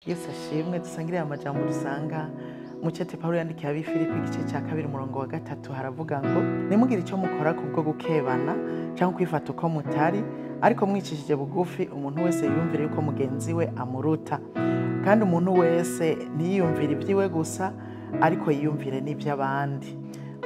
Yesu ashimwe dusangire amajambo dusanga mu cete Paulo yandikiye abi Filipi igice cya 2:3 haravuga ngo nimugire icyo mukora kubwo gukebana cyangwa kwifata uko mutari ariko mwicishije bugufi umuntu wese yumvire yuko mugenzi we amuruta kandi umuntu wese ntiyumvire ibyiwe gusa ariko yiyumvire n'iby'abandi.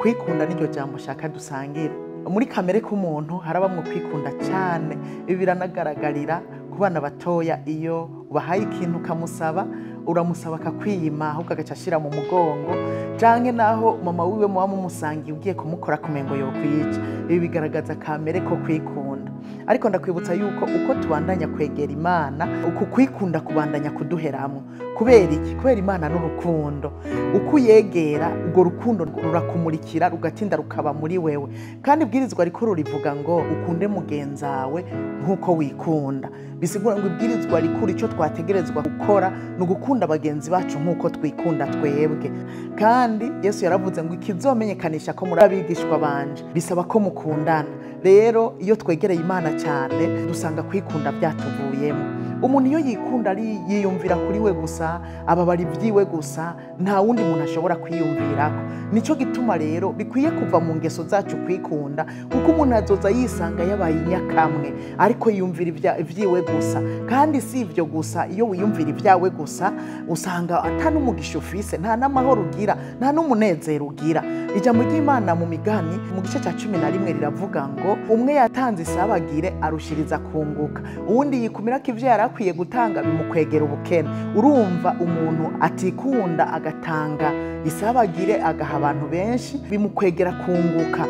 Kwikunda niryo jambo shaka dusangira. Muri kamere k'umuntu harabamwe kwikunda cyane, ibi biranagaragarira ku bana batoya. Iyo ubahaye ikintu kamusaba uramusaba akakwiyima ahubwo agaca ashira mu mugongo, canke naho mama wiwe muba mumusangiye ugiye kumukora kumengo yokwica. Ibi bigaragaza kamere ko kwikunda. Ariko ndakwibutsa yuko uko tubandanya kwegera Imana uku kwikunda kubandanya kuduheramwo. Kubera iki? Kubera Imana n'urukundo. Uko yegera urwo rukundo rurakumurikira rugatinda rukaba muri wewe. Kandi ibwirizwa rikuru rivuga ngo ukunde mugenzawe nkuko wikunda. Bisigura ngo ibwirizwa rikuru icyo twategerezwa gukora no gukunda bagenzi bacu nkuko twikunda twebwe. Kandi Yesu yaravuze ngo ikizomenyekanisha ko muri abigishwa banje bisaba ko mukundana. Rero iyo twegereye Imana cyane dusanga kwikunda byatuvuyemo. Umuntu iyo yikunda ari yiyumvira kuri we gusa, ababari byiwe gusa, nta wundi muntu ashobora kwiyumvirako. Nico gituma rero bikwiye kuva mu ngeso zacu kwikunda, kuko umuntu azoza yisanga yabaye inyakamwe ariko yiyumvira ibyiwe gusa. Kandi si ivyo gusa, iyo wiyumvira ibyawe gusa usanga atanumugisha ufise, nta n'amahoro ugira, nta n'umunezero ugira. Ijambo ry'Imana mu migani mu gice cya 11 riravuga ngo umwe yatanze isabagire arushiriza kunguka, uwundi yikumira ko ivyo yarakwiye gutanga bimukwegera ubukene. Urumva umuntu atikunda agatanga isabagire agaha abantu benshi bimukwegera kunguka,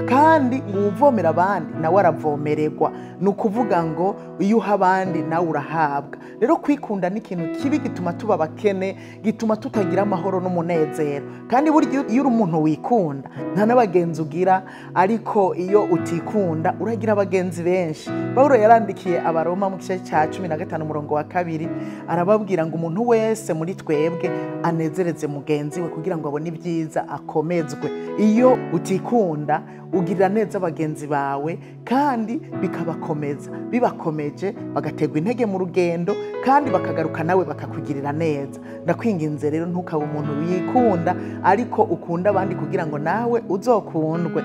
kandi uwuvomera abandi nawe aravomererwa. Ni ukuvuga ngo iyo uha abandi nawe urahabwa. Rero kwikunda ni ikintu kibi, gituma tuba bakene, gituma tutagira amahoro n'umunezero. Kandi burya iyo uri umuntu wikunda nta n'abagenzi ugira, ariko iyo utikunda uragira abagenzi benshi. Paulo yarandikiye Abaroma mu gice cya 15:2 arababwira ngo umuntu wese muri twebwe anezereze mugenzi we kugira ngo abone ibyiza akomezwe. Iyo utikunda ugirira neza abagenzi bawe kandi bikabakomeza, bibakomeje bagategwa intege mu rugendo kandi bakagaruka nawe bakakugirira neza. Ndakwinginze rero ntukabe umuntu yikunda ariko ukunda abandi kugira ngo nawe uzokundwe.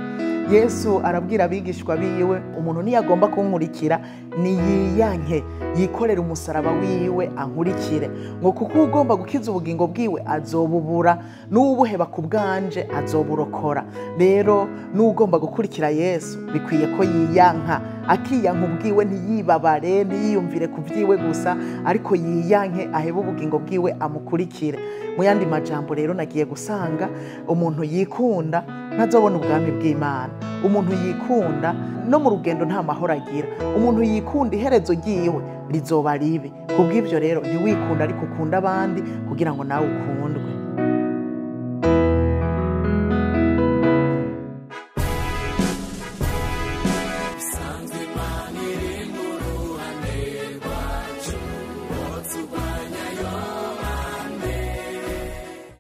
Yesu arabwira abigishwa biwe umuntu niyagomba kunkurikira niyiyanke yikorera umusaraba wiwe ankurikire, ngo kuko ugomba gukiza ubugingo bwiwe azobubura, n'ubuheba ku bwanje azoburokora. Rero n'ugomba gukurikira Yesu bikwiye ko yiyanka, akiyanka ubwiwe, ntiyibabare, ntiyiyumvire ku byiwe gusa, ariko yiyanke ahebe ubugingo bwiwe amukurikire. Mu yandi majambo rero nagiye gusanga umuntu yikunda ntazobona ubwami bw'Imana. Umuntu yikunda no mu rugendo nta mahoro agira. Umuntu yikunda iherezo ryiwe rizoba ribi. Kubw'ivyo rero ntiwikunda ariko ukunda abandi kugira ngo nawe ukundwe.